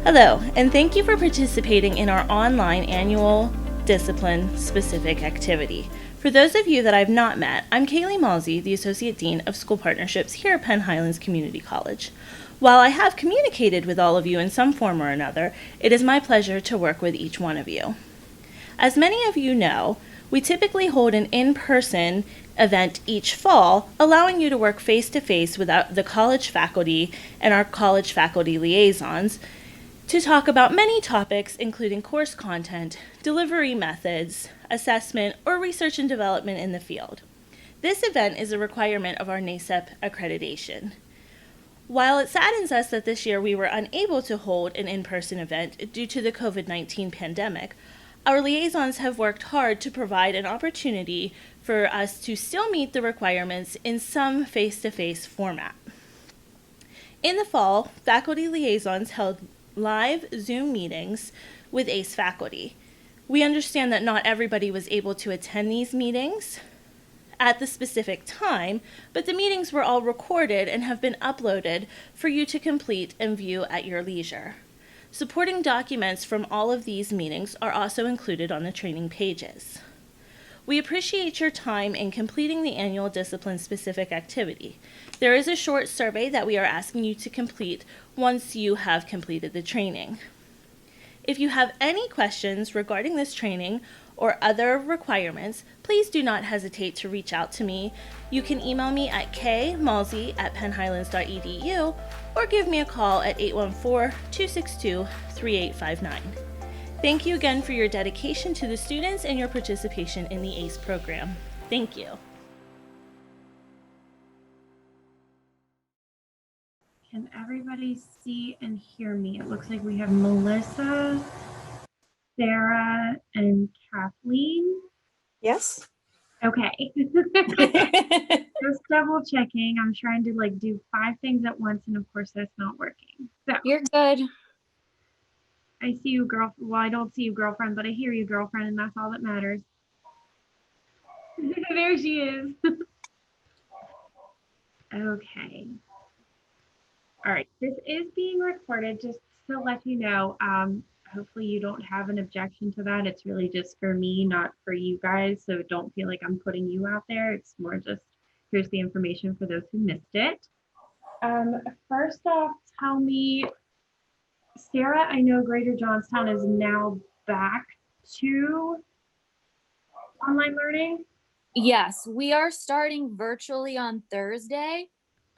Hello, and thank you for participating in our online annual discipline-specific activity. For those of you that I've not met, I'm Kaylee Malsey, the Associate Dean of School Partnerships here at Penn Highlands Community College. While I have communicated with all of you in some form or another, it is my pleasure to work with each one of you. As many of you know, we typically hold an in-person event each fall, allowing you to work face-to-face with the college faculty and our college faculty liaisons to talk about many topics, including course content, delivery methods, assessment, or research and development in the field. This event is a requirement of our NACEP accreditation. While it saddens us that this year we were unable to hold an in-person event due to the COVID-19 pandemic, our liaisons have worked hard to provide an opportunity for us to still meet the requirements in some face-to-face format. In the fall, faculty liaisons held live Zoom meetings with ACE faculty. We understand that not everybody was able to attend these meetings at the specific time, but the meetings were all recorded and have been uploaded for you to complete and view at your leisure. Supporting documents from all of these meetings are also included on the training pages. We appreciate your time in completing the annual discipline-specific activity. There is a short survey that we are asking you to complete once you have completed the training. If you have any questions regarding this training or other requirements, please do not hesitate to reach out to me. You can email me at kmalsey@pennhighlands.edu or give me a call at 814-262-3859. Thank you again for your dedication to the students and your participation in the ACE program. Thank you. Can everybody see and hear me? It looks like we have Melissa, Sarah, and Kathleen. Yes. Okay. Just double checking. I'm trying to do 5 things at once, and of course that's not working. So You're good. I see you, girl. Well, I don't see you, girlfriend, but I hear you, girlfriend, and that's all that matters. There she is. Okay. All right. This is being recorded, just to let you know. Hopefully you don't have an objection to that. It's really just for me, not for you guys. So don't feel like I'm putting you out there. It's more just, here's the information for those who missed it. First off, tell me, Sarah, I know Greater Johnstown is now back to online learning. Yes, we are starting virtually on Thursday,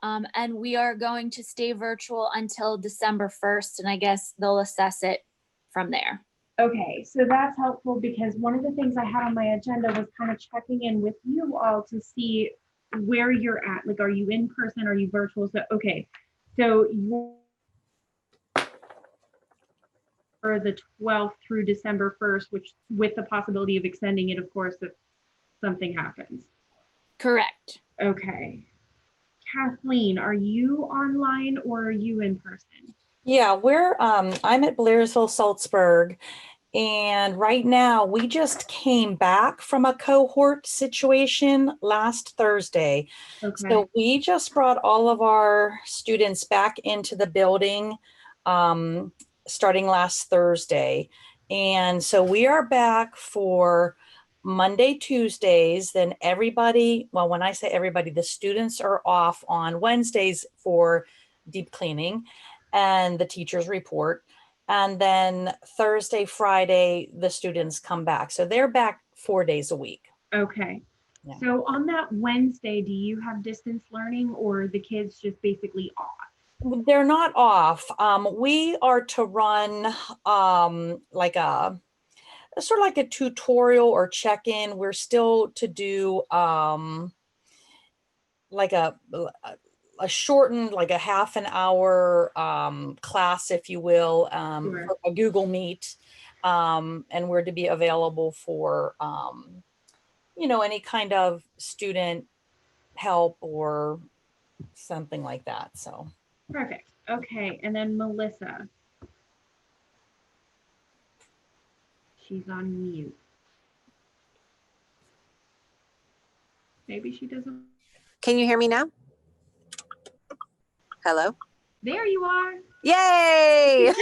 and we are going to stay virtual until December 1st, and I guess they'll assess it from there. Okay, so that's helpful because one of the things I had on my agenda was kind of checking in with you all to see where you're at. Like, are you in person? Are you virtual? So, okay, so you're for the 12th through December 1st, which with the possibility of extending it, of course, if something happens. Correct. Okay. Kathleen, are you online or are you in person? Yeah, I'm at Blairsville, Salzburg, and right now we just came back from a cohort situation last Thursday. Okay. So we just brought all of our students back into the building starting last Thursday. And so we are back for Monday, Tuesdays, then everybody, well, when I say everybody, the students are off on Wednesdays for deep cleaning and the teachers report. And then Thursday, Friday, the students come back. So they're back 4 days a week. Okay. Yeah. So on that Wednesday, do you have distance learning or the kids just basically off? They're not off. We are to run like a sort of like a tutorial or check-in. We're still to do like a shortened, like a half an hour class, if you will, Sure. for a Google Meet. And we're to be available for, any kind of student help or something like that. So. Perfect. Okay. And then Melissa. She's on mute. Maybe she doesn't. Can you hear me now? Hello? There you are. Yay!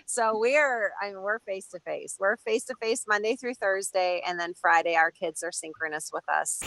So we're face to face. We're face to face Monday through Thursday, and then Friday our kids are synchronous with us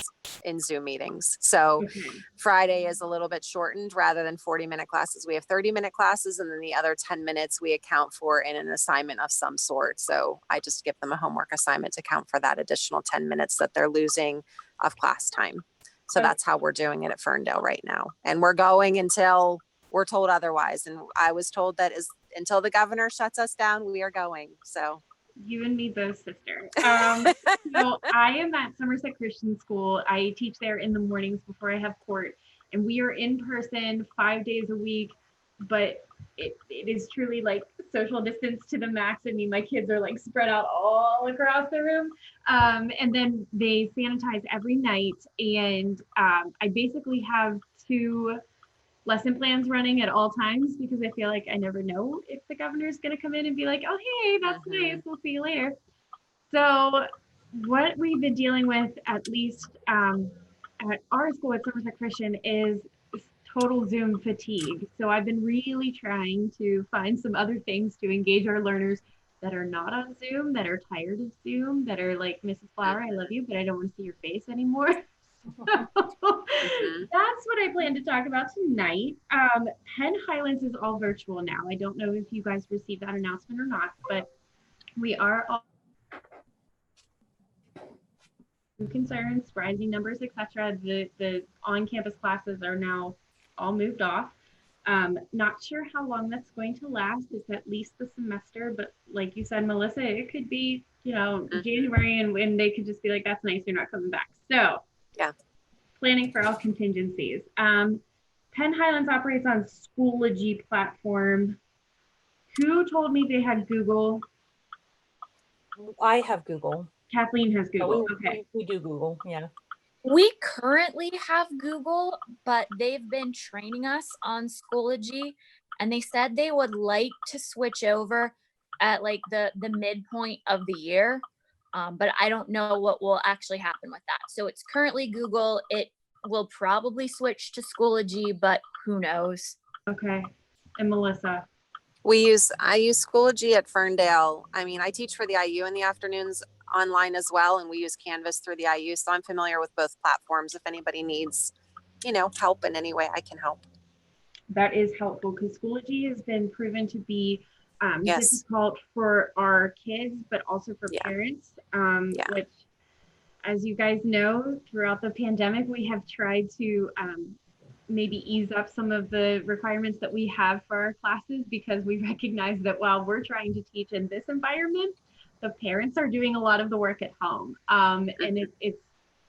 in Zoom meetings. So Okay. Friday is a little bit shortened. Rather than 40-minute classes, we have 30-minute classes, and then the other 10 minutes we account for in an assignment of some sort. So I just give them a homework assignment to count for that additional 10 minutes that they're losing of class time. So Okay. that's how we're doing it at Ferndale right now. And we're going until we're told otherwise. And I was told that until the governor shuts us down, we are going. So You and me both, sister. So I am at Somerset Christian School. I teach there in the mornings before I have court, and we are in person 5 days a week, but it is truly like social distance to the max. I mean, my kids are like spread out all across the room. And then they sanitize every night. And I basically have 2 lesson plans running at all times because I feel like I never know if the governor's going to come in and be like, oh, hey, that's nice. We'll see you later. So what we've been dealing with, at least at our school at Somerset Christian, is total Zoom fatigue. So I've been really trying to find some other things to engage our learners that are not on Zoom, that are tired of Zoom, that are like, Mrs. Flower, I love you, but I don't want to see your face anymore. That's what I plan to talk about tonight. Penn Highlands is all virtual now. I don't know if you guys received that announcement or not, but we are all concerns, rising numbers, etc. The on-campus classes are now all moved off. Not sure how long that's going to last. It's at least the semester, but like you said, Melissa, it could be, January, and when they could just be like, that's nice, you're not coming back. So yeah. Planning for all contingencies. Penn Highlands operates on Schoology platform. Who told me they had Google? I have Google. Kathleen has Google. Okay. We do Google, yeah. We currently have Google, but they've been training us on Schoology, and they said they would like to switch over at like the midpoint of the year. But I don't know what will actually happen with that. So it's currently Google. It will probably switch to Schoology, but who knows? Okay. And Melissa? I use Schoology at Ferndale. I mean, I teach for the IU in the afternoons online as well, and we use Canvas through the IU. So I'm familiar with both platforms. If anybody needs, help in any way, I can help. That is helpful because Schoology has been proven to be Yes. difficult for our kids, but also for parents, which, as you guys know, throughout the pandemic, we have tried to maybe ease up some of the requirements that we have for our classes, because we recognize that while we're trying to teach in this environment, the parents are doing a lot of the work at home. And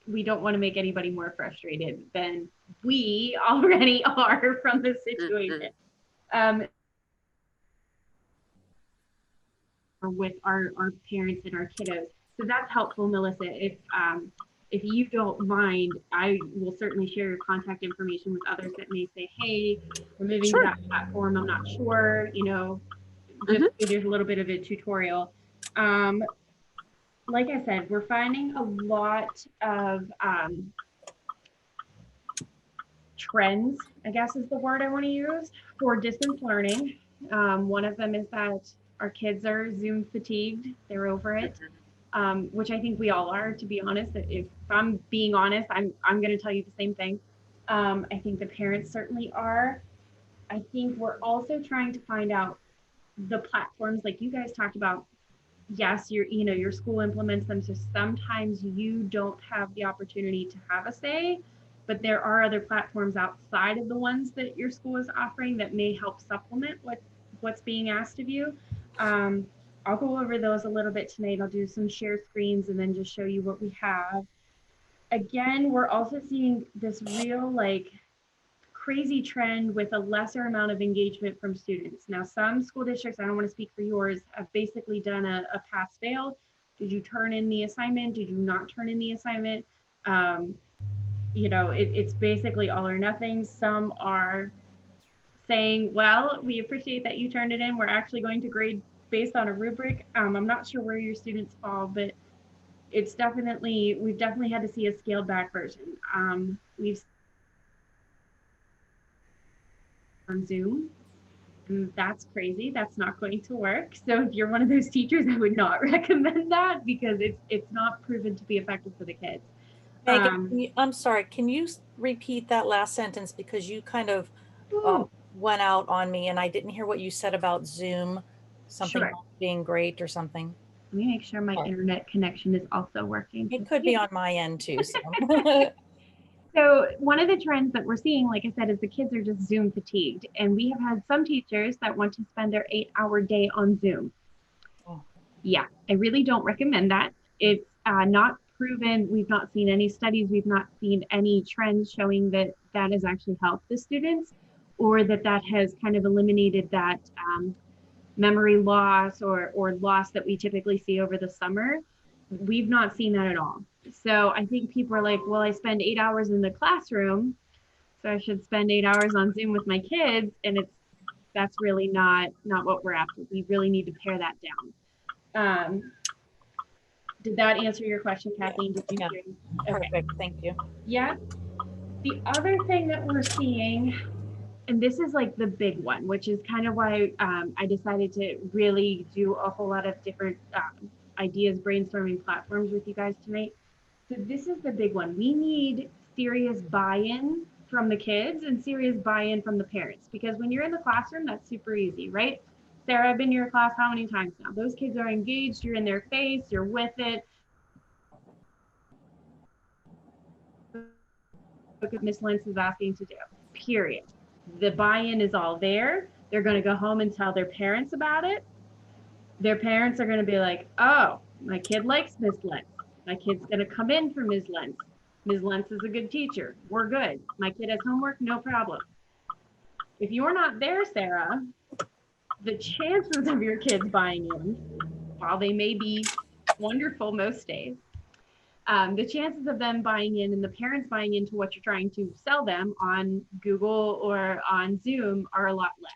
we don't want to make anybody more frustrated than we already are from the situation. With our parents and our kiddos. So that's helpful, Melissa. If you don't mind, I will certainly share your contact information with others that may say, hey, we're moving to that platform, I'm not sure, just there's a little bit of a tutorial. Like I said, we're finding a lot of trends, I guess is the word I want to use, for distance learning. One of them is that our kids are Zoom fatigued. They're over it, which I think we all are, to be honest. If I'm being honest, I'm going to tell you the same thing. I think the parents certainly are. I think we're also trying to find out the platforms like you guys talked about. Yes, your school implements them, so sometimes you don't have the opportunity to have a say, but there are other platforms outside of the ones that your school is offering that may help supplement what's being asked of you. I'll go over those a little bit tonight. I'll do some share screens and then just show you what we have. Again, we're also seeing this real crazy trend with a lesser amount of engagement from students. Now, some school districts, I don't want to speak for yours, have basically done a pass-fail. Did you turn in the assignment? Did you not turn in the assignment? It's basically all or nothing. Some are saying, well, we appreciate that you turned it in. We're actually going to grade based on a rubric. I'm not sure where your students fall, but we've definitely had to see a scaled back version. We've on Zoom. That's crazy. That's not going to work. So if you're one of those teachers, I would not recommend that because it's not proven to be effective for the kids. Megan, I'm sorry, can you repeat that last sentence because you kind of Ooh, went out on me and I didn't hear what you said about Zoom, something sure. not being great or something. Let me make sure my internet connection is also working. It could be on my end too. So. So one of the trends that we're seeing, like I said, is the kids are just Zoom fatigued. And we have had some teachers that want to spend their 8-hour day on Zoom. Oh. Yeah, I really don't recommend that. It's not proven. We've not seen any studies. We've not seen any trends showing that that has actually helped the students or that that has kind of eliminated that memory loss or loss that we typically see over the summer. We've not seen that at all. So I think people are like, well, I spend 8 hours in the classroom, so I should spend 8 hours on Zoom with my kids. And that's really not what we're after. We really need to pare that down. Did that answer your question, Kathleen? Did you Yeah. hear? Perfect. Thank you. Yeah. The other thing that we're seeing, and this is like the big one, which is kind of why I decided to really do a whole lot of different ideas, brainstorming platforms with you guys tonight. So this is the big one. We need serious buy-in from the kids and serious buy-in from the parents, because when you're in the classroom, that's super easy, right? Sarah, I've been in your class how many times now? Those kids are engaged, you're in their face, you're with it. What Miss Lentz is asking to do, period. The buy-in is all there. They're going to go home and tell their parents about it. Their parents are going to be like, oh, my kid likes Miss Lentz. My kid's going to come in for Ms. Lentz. Ms. Lentz is a good teacher. We're good. My kid has homework, no problem. If you're not there, Sarah, the chances of your kids buying in, while they may be wonderful most days, the chances of them buying in and the parents buying into what you're trying to sell them on Google or on Zoom are a lot less.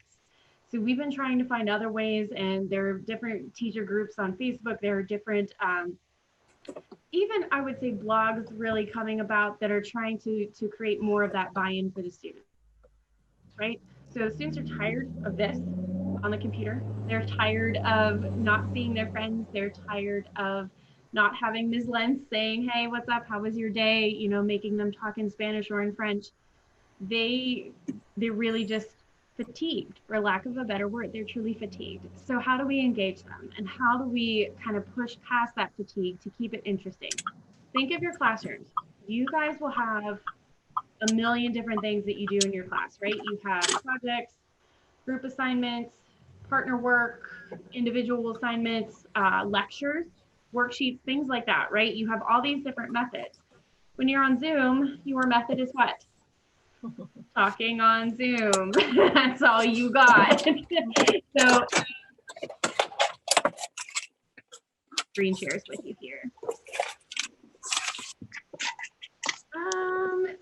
So we've been trying to find other ways, and there are different teacher groups on Facebook. There are different, even I would say blogs really coming about that are trying to create more of that buy-in for the students, right? So students are tired of this on the computer. They're tired of not seeing their friends. They're tired of not having Ms. Lentz saying, hey, what's up? How was your day? You know, making them talk in Spanish or in French. They're really just fatigued, for lack of a better word. They're truly fatigued. So how do we engage them? And how do we kind of push past that fatigue to keep it interesting? Think of your classrooms. You guys will have a million different things that you do in your class, right? You have projects, group assignments, partner work, individual assignments, lectures, worksheets, things like that, right? You have all these different methods. When you're on Zoom, your method is what? Talking on Zoom. That's all you got. So, screen shares with you here.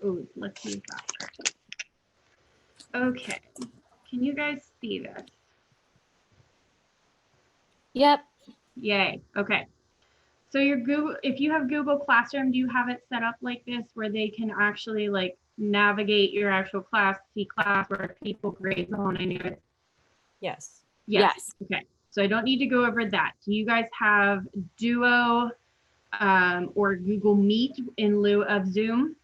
Ooh, let's use that first. Okay, can you guys see this? Yep. Yay, okay. So your Google, if you have Google Classroom, do you have it set up like this where they can actually like navigate your actual class, see class where people grade the whole 9 yards? Yes. Yes. Okay, so I don't need to go over that. Do you guys have Duo or Google Meet in lieu of Zoom?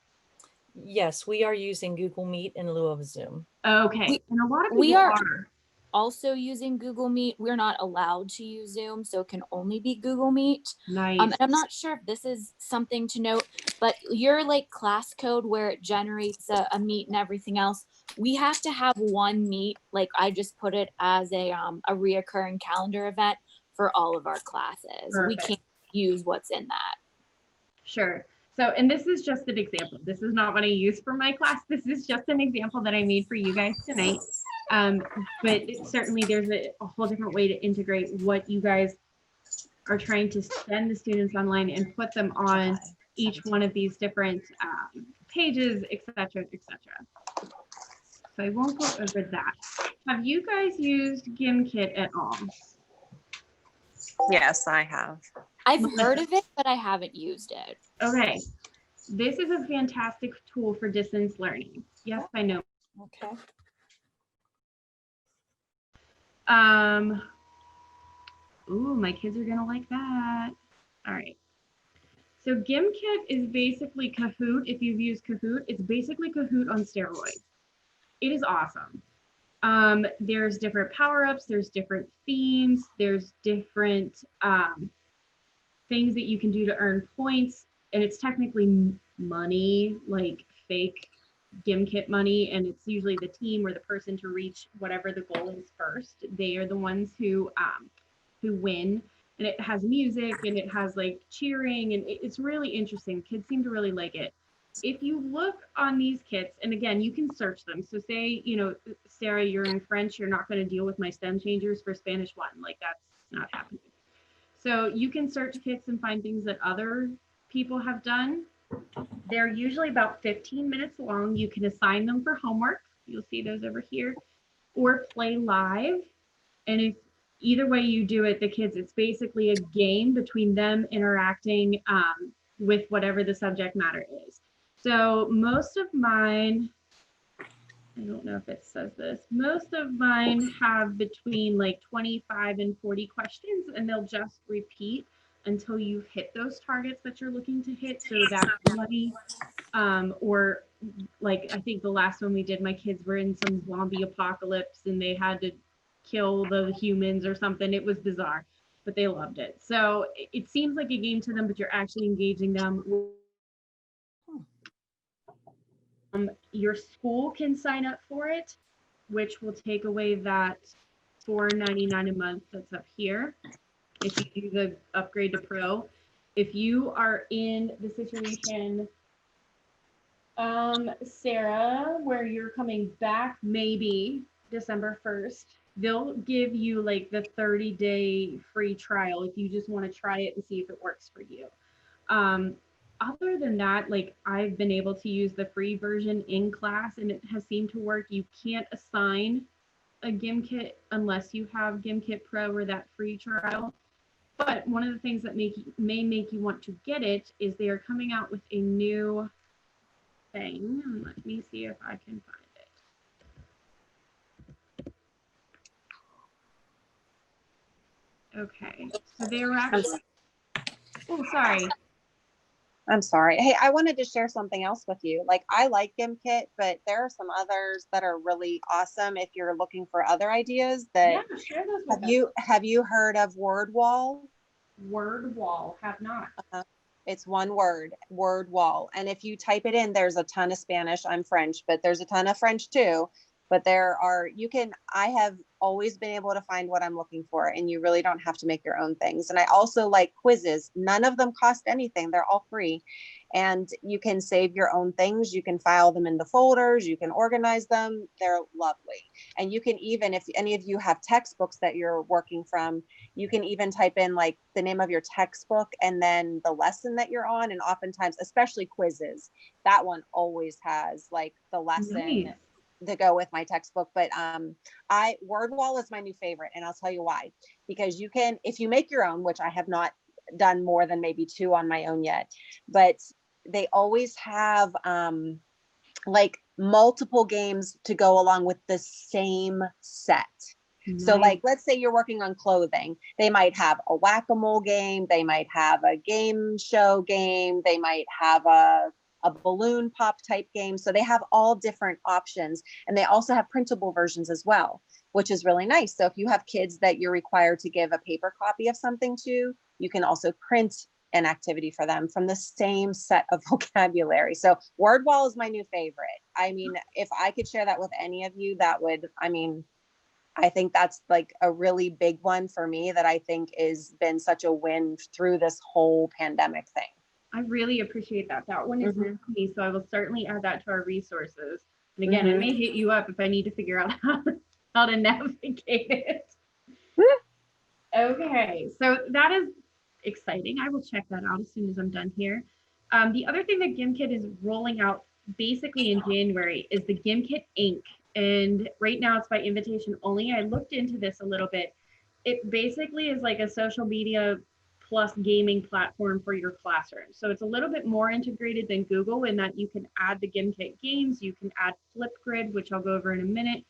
Yes, we are using Google Meet in lieu of Zoom. Okay, and a lot of people We are are. also using Google Meet. We're not allowed to use Zoom, so it can only be Google Meet. Nice. And I'm not sure if this is something to note, but your like class code where it generates a meet and everything else, we have to have one meet. Like I just put it as a reoccurring calendar event for all of our classes. Perfect. We can't use what's in that. Sure. So, and this is just an example. This is not what I use for my class. This is just an example that I made for you guys tonight. But certainly there's a whole different way to integrate what you guys are trying to send the students online and put them on each one of these different pages, et cetera, et cetera. So I won't go over that. Have you guys used Gimkit at all? Yes, I have. I've heard of it, but I haven't used it. Okay. This is a fantastic tool for distance learning. Yes, I know. Okay. Ooh, my kids are gonna like that. All right. So Gimkit is basically Kahoot. If you've used Kahoot, it's basically Kahoot on steroids. It is awesome. There's different power-ups, there's different themes, there's different things that you can do to earn points, and it's technically money, like fake Gimkit money, and it's usually the team or the person to reach whatever the goal is first. They are the ones who win. And it has music and it has like cheering, and it's really interesting. Kids seem to really like it. If you look on these kits, and again, you can search them. So say, you know, Sarah, you're in French, you're not going to deal with my stem changers for Spanish 1. Like that's not happening. So you can search kits and find things that other people have done. They're usually about 15 minutes long. You can assign them for homework. You'll see those over here, or play live. And if either way you do it, the kids, it's basically a game between them interacting with whatever the subject matter is. So most of mine, I don't know if it says this, most of mine have between like 25 and 40 questions, and they'll just repeat until you hit those targets that you're looking to hit. So that's money, or like I think the last one we did, my kids were in some zombie apocalypse and they had to kill the humans or something. It was bizarre, but they loved it. So it seems like a game to them, but you're actually engaging them. Your school can sign up for it, which will take away that $4.99 a month that's up here if you do the upgrade to Pro. If you are in the situation, Sarah, where you're coming back maybe December 1st, they'll give you like the 30-day free trial if you just want to try it and see if it works for you. Other than that, like I've been able to use the free version in class and it has seemed to work. You can't assign a Gimkit unless you have Gimkit Pro or that free trial. But one of the things that may make you want to get it is they are coming out with a new thing. Let me see if I can find it. Okay, so they were actually, oh, sorry. I'm sorry. Hey, I wanted to share something else with you. Like I like Gimkit, but there are some others that are really awesome if you're looking for other ideas that Yeah, share those with us. have you heard of Wordwall? Wordwall, have not. It's one word, Wordwall. And if you type it in, there's a ton of Spanish. I'm French, but there's a ton of French too. But there are, I have always been able to find what I'm looking for, and you really don't have to make your own things. And I also like quizzes. None of them cost anything. They're all free. And you can save your own things. You can file them into folders. You can organize them. They're lovely. And you can even, if any of you have textbooks that you're working from, you can even type in like the name of your textbook and then the lesson that you're on. And oftentimes, especially quizzes, that one always has like the lesson. Nice. To go with my textbook. But Wordwall is my new favorite, and I'll tell you why. Because you can, if you make your own, which I have not done more than maybe 2 on my own yet, but they always have like multiple games to go along with the same set. Nice. So like, let's say you're working on clothing. They might have a whack-a-mole game. They might have a game show game. They might have a balloon pop type game. So they have all different options, and they also have printable versions as well, which is really nice. So if you have kids that you're required to give a paper copy of something to, you can also print an activity for them from the same set of vocabulary. So Wordwall is my new favorite. I mean, if I could share that with any of you, that would, I think that's like a really big one for me that I think has been such a win through this whole pandemic thing. I really appreciate that. That one is new to me, so I will certainly add that to our resources. And again, I may hit you up if I need to figure out how to navigate it. Okay, so that is exciting. I will check that out as soon as I'm done here. The other thing that Gimkit is rolling out basically in January is the Gimkit Inc. And right now it's by invitation only. I looked into this a little bit. It basically is like a social media plus gaming platform for your classroom. So it's a little bit more integrated than Google in that you can add the Gimkit games, you can add Flipgrid, which I'll go over in a minute.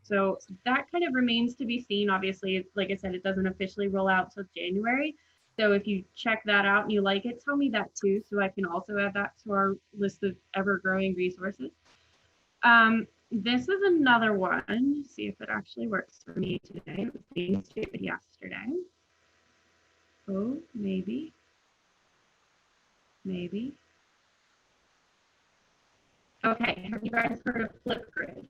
So that kind of remains to be seen. Obviously, like I said, it doesn't officially roll out till January. So if you check that out and you like it, tell me that too, so I can also add that to our list of ever-growing resources. This is another one. See if it actually works for me today. It was being stupid yesterday. Oh, maybe. Maybe. Okay, have you guys heard of Flipgrid?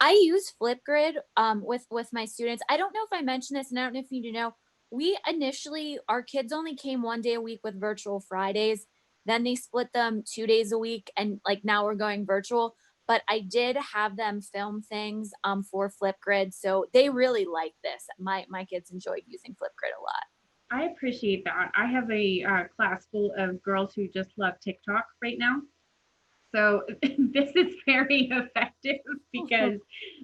I use Flipgrid with my students. I don't know if I mentioned this, and I don't know if you need to know. We initially, our kids only came 1 day a week with virtual Fridays. Then they split them 2 days a week, and like now we're going virtual. But I did have them film things for Flipgrid, so they really like this. My kids enjoyed using Flipgrid a lot. I appreciate that. I have a class full of girls who just love TikTok right now. So this is very effective because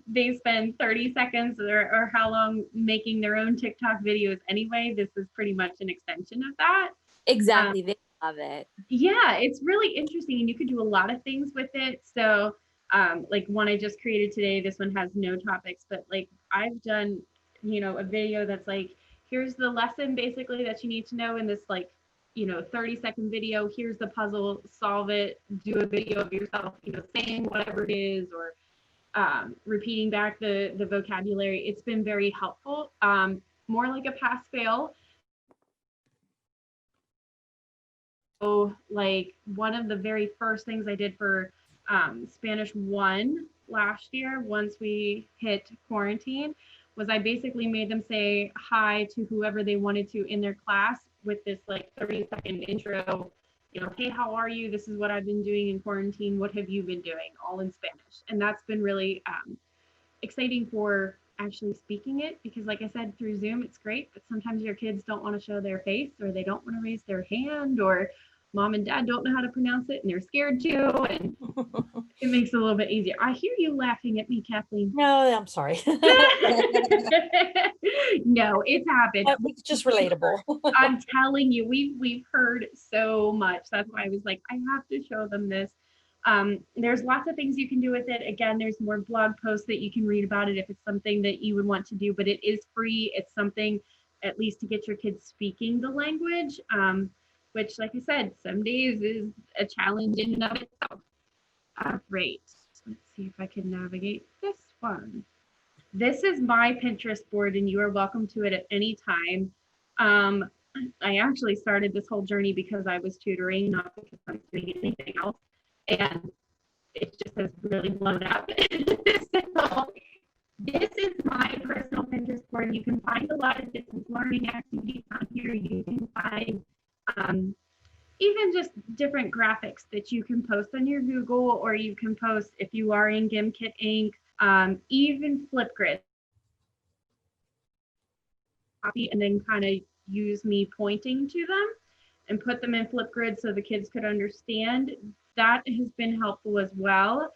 they spend 30 seconds or how long making their own TikTok videos anyway. This is pretty much an extension of that. Exactly, they love it. Yeah, it's really interesting, and you could do a lot of things with it. So like one I just created today, this one has no topics, but like I've done, a video that's like, here's the lesson basically that you need to know in this like 30-second video. Here's the puzzle, solve it, do a video of yourself, saying whatever it is, or repeating back the vocabulary. It's been very helpful. More like a pass fail. So like one of the very first things I did for Spanish 1 last year, once we hit quarantine, was I basically made them say hi to whoever they wanted to in their class with this like 30-second intro, hey, how are you? This is what I've been doing in quarantine. What have you been doing? All in Spanish. And that's been really exciting for actually speaking it, because like I said, through Zoom, it's great, but sometimes your kids don't want to show their face, or they don't want to raise their hand, or mom and dad don't know how to pronounce it and they're scared to, and it makes it a little bit easier. I hear you laughing at me, Kathleen. No, I'm sorry. No, it's happened. It's just relatable. I'm telling you, we've heard so much. That's why I was like, I have to show them this. There's lots of things you can do with it. Again, there's more blog posts that you can read about it if it's something that you would want to do, but it is free. It's something at least to get your kids speaking the language, which, like I said, some days is a challenge in and of itself. Great. Let's see if I can navigate this one. This is my Pinterest board, and you are welcome to it at any time. I actually started this whole journey because I was tutoring, not because I was doing anything else. And it just has really blown up. So this is my personal Pinterest board. You can find a lot of distance learning activities on here. You can find even just different graphics that you can post on your Google, or you can post if you are in Gimkit Inc, even Flipgrid. Copy and then kind of use me pointing to them and put them in Flipgrid so the kids could understand. That has been helpful as well.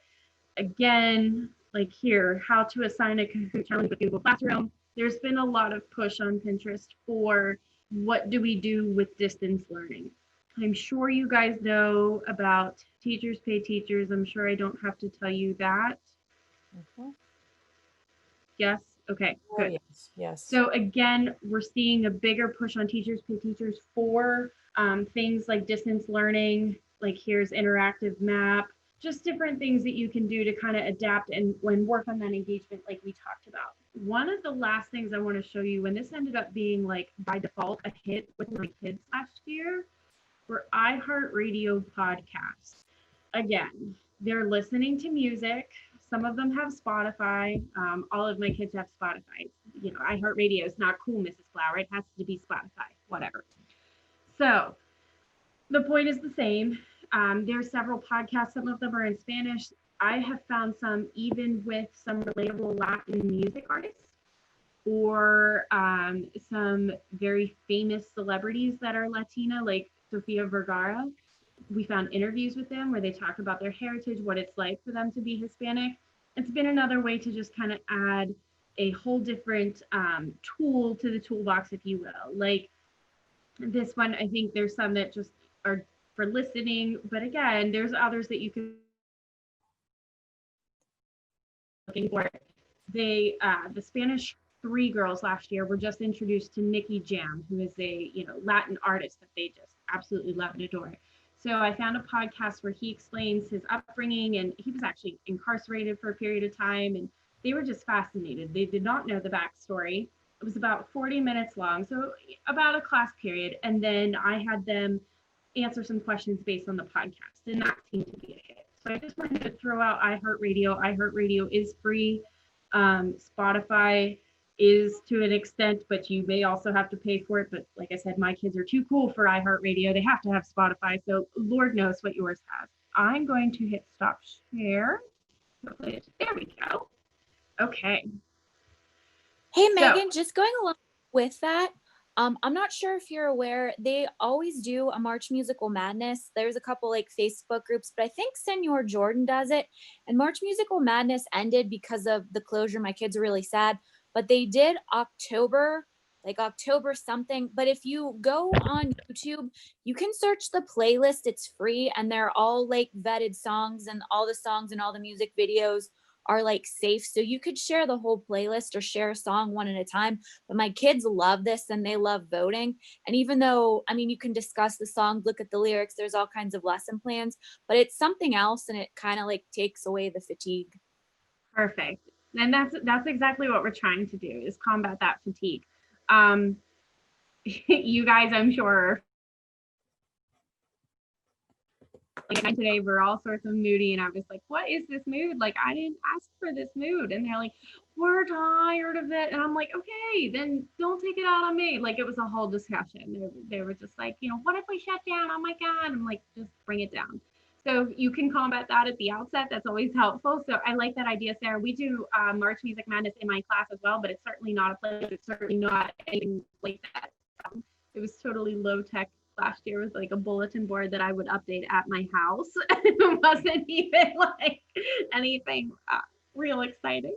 Again, like here, how to assign a Kahoot challenge with Google Classroom. There's been a lot of push on Pinterest for what do we do with distance learning. I'm sure you guys know about Teachers Pay Teachers. I'm sure I don't have to tell you that. Mhm. Yes? Okay, good. Oh, yes. So again, we're seeing a bigger push on Teachers Pay Teachers for things like distance learning, like here's interactive map, just different things that you can do to kind of adapt and work on that engagement like we talked about. One of the last things I want to show you, when this ended up being like by default a hit with my kids last year, were iHeartRadio podcasts. Again, they're listening to music. Some of them have Spotify. All of my kids have Spotify. iHeartRadio is not cool, Mrs. Flower. It has to be Spotify, whatever. So the point is the same. There's several podcasts. Some of them are in Spanish. I have found some even with some relatable Latin music artists, or some very famous celebrities that are Latina, like Sofia Vergara. We found interviews with them where they talk about their heritage, what it's like for them to be Hispanic. It's been another way to just kind of add a whole different tool to the toolbox, if you will. Like this one, I think there's some that just are for listening, but again, there's others that you can looking for it. They, the Spanish 3 girls last year were just introduced to Nikki Jam, who is a, Latin artist that they just absolutely love and adore. So I found a podcast where he explains his upbringing, and he was actually incarcerated for a period of time, and they were just fascinated. They did not know the backstory. It was about 40 minutes long, so about a class period. And then I had them answer some questions based on the podcast, and that seemed to be a hit. So I just wanted to throw out iHeartRadio. iHeartRadio is free. Spotify is to an extent, but you may also have to pay for it. But like I said, my kids are too cool for iHeartRadio. They have to have Spotify. So Lord knows what yours has. I'm going to hit stop share. There we go. Okay. Hey, So- Megan, just going along with that, I'm not sure if you're aware, they always do a March Musical Madness. There's a couple like Facebook groups, but I think Senor Jordan does it. And March Musical Madness ended because of the closure. My kids are really sad, but they did October something. But if you go on YouTube, you can search the playlist. It's free, and they're all like vetted songs, and all the songs and all the music videos are like safe. So you could share the whole playlist or share a song one at a time. But my kids love this and they love voting. And even though, I mean, you can discuss the songs, look at the lyrics, there's all kinds of lesson plans, but it's something else, and it kind of like takes away the fatigue. Perfect. And that's exactly what we're trying to do, is combat that fatigue. You guys, I'm sure, like today we're all sorts of moody, and I was like, what is this mood? Like, I didn't ask for this mood. And they're like, we're tired of it. And I'm like, okay, then don't take it out on me. Like, it was a whole discussion. They were just like, what if we shut down? Oh my God. I'm like, just bring it down. So you can combat that at the outset. That's always helpful. So I like that idea, Sarah. We do March Music Madness in my class as well, but it's certainly not a play. It's certainly not anything like that. It was totally low tech. Last year was like a bulletin board that I would update at my house. It wasn't even like anything real exciting.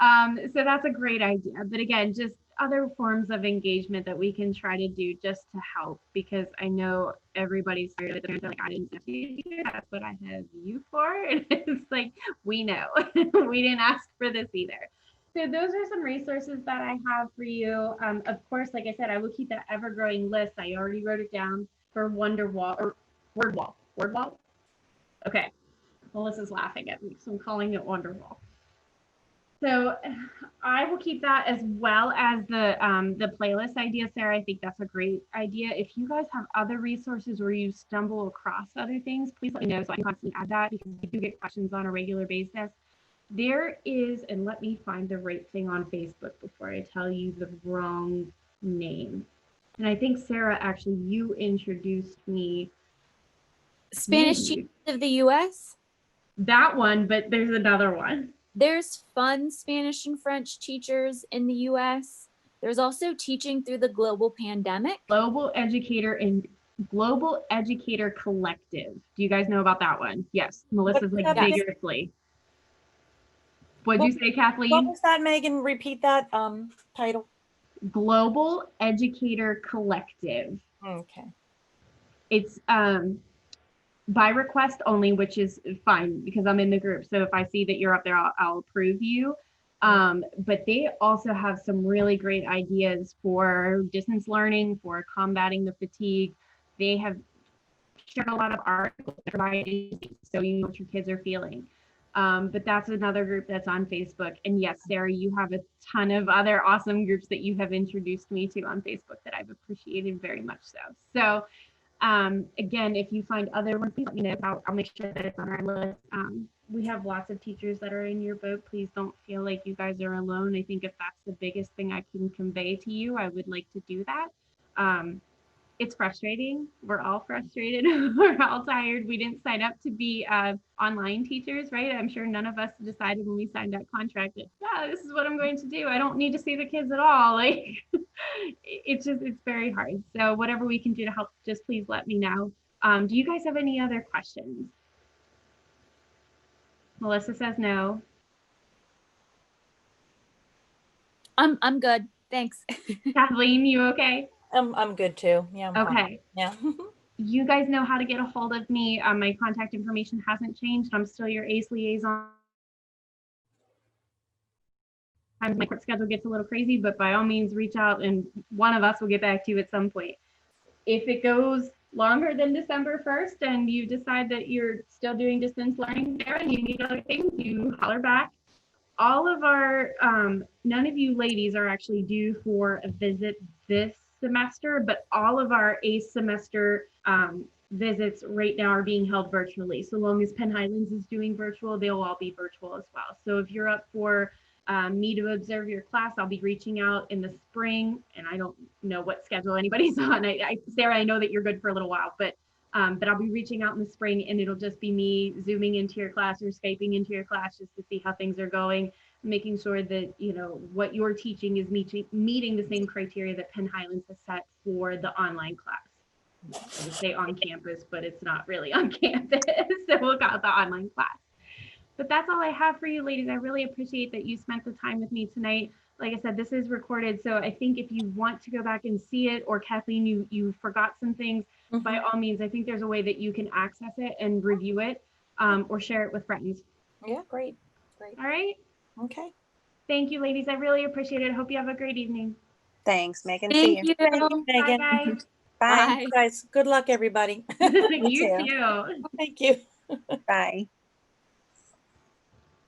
So that's a great idea. But again, just other forms of engagement that we can try to do just to help, because I know everybody's tired. They're like, I didn't have to do that. That's what I have you for. And it's like, we know. We didn't ask for this either. So those are some resources that I have for you. Of course, like I said, I will keep that ever-growing list. I already wrote it down for Wonderwall or Wordwall. Wordwall? Okay. Melissa's laughing at me, so I'm calling it Wonderwall. So I will keep that, as well as the playlist idea, Sarah. I think that's a great idea. If you guys have other resources where you stumble across other things, please let me know so I can constantly add that, because we do get questions on a regular basis. There is, and let me find the right thing on Facebook before I tell you the wrong name. And I think, Sarah, actually, you introduced me. Spanish Teachers of the U.S. That one, but there's another one. There's fun Spanish and French teachers in the U.S. There's also Teaching Through the Global Pandemic. Global Educator and Global Educator Collective. Do you guys know about that one? Yes, Melissa's like vigorously. What'd you say, Kathleen? What was that, Megan? Repeat that title. Global Educator Collective. Okay. It's by request only, which is fine because I'm in the group. So if I see that you're up there, I'll approve you. But they also have some really great ideas for distance learning, for combating the fatigue. They have shared a lot of articles that provide so you know what your kids are feeling. But that's another group that's on Facebook. And yes, Sarah, you have a ton of other awesome groups that you have introduced me to on Facebook that I've appreciated very much so. So again, if you find other ones, please let me know. I'll make sure that it's on our list. We have lots of teachers that are in your boat. Please don't feel like you guys are alone. I think if that's the biggest thing I can convey to you, I would like to do that. It's frustrating. We're all frustrated. We're all tired. We didn't sign up to be online teachers, right? I'm sure none of us decided when we signed that contract that, yeah, this is what I'm going to do. I don't need to see the kids at all. Like, it's very hard. So whatever we can do to help, just please let me know. Do you guys have any other questions? Melissa says no. I'm good. Thanks. Kathleen, you okay? I'm good too. Yeah. Okay. Yeah. You guys know how to get a hold of me. My contact information hasn't changed. I'm still your ACE liaison. Sometimes my court schedule gets a little crazy, but by all means, reach out and one of us will get back to you at some point. If it goes longer than December 1st and you decide that you're still doing distance learning there and you need other things, you holler back. All of our, none of you ladies are actually due for a visit this semester, but all of our ACE semester visits right now are being held virtually. So long as Penn Highlands is doing virtual, they'll all be virtual as well. So if you're up for me to observe your class, I'll be reaching out in the spring, and I don't know what schedule anybody's on. Sarah, I know that you're good for a little while, but I'll be reaching out in the spring, and it'll just be me zooming into your class or Skyping into your class just to see how things are going, making sure that, you know, what you're teaching is meeting the same criteria that Penn Highlands has set for the online class. I would say on campus, but it's not really on campus. So we'll call it the online class. But that's all I have for you, ladies. I really appreciate that you spent the time with me tonight. Like I said, this is recorded. So I think if you want to go back and see it, or Kathleen, you forgot some things, by all means, I think there's a way that you can access it and review it, or share it with friends. Yeah, great. All right. Okay. Thank you, ladies. I really appreciate it. I hope you have a great evening. Thanks, Megan. See Thank you. you. Thank you, Bye, Megan. guys. Bye. Bye. Guys, good luck, everybody. You too. too. Thank you. Bye.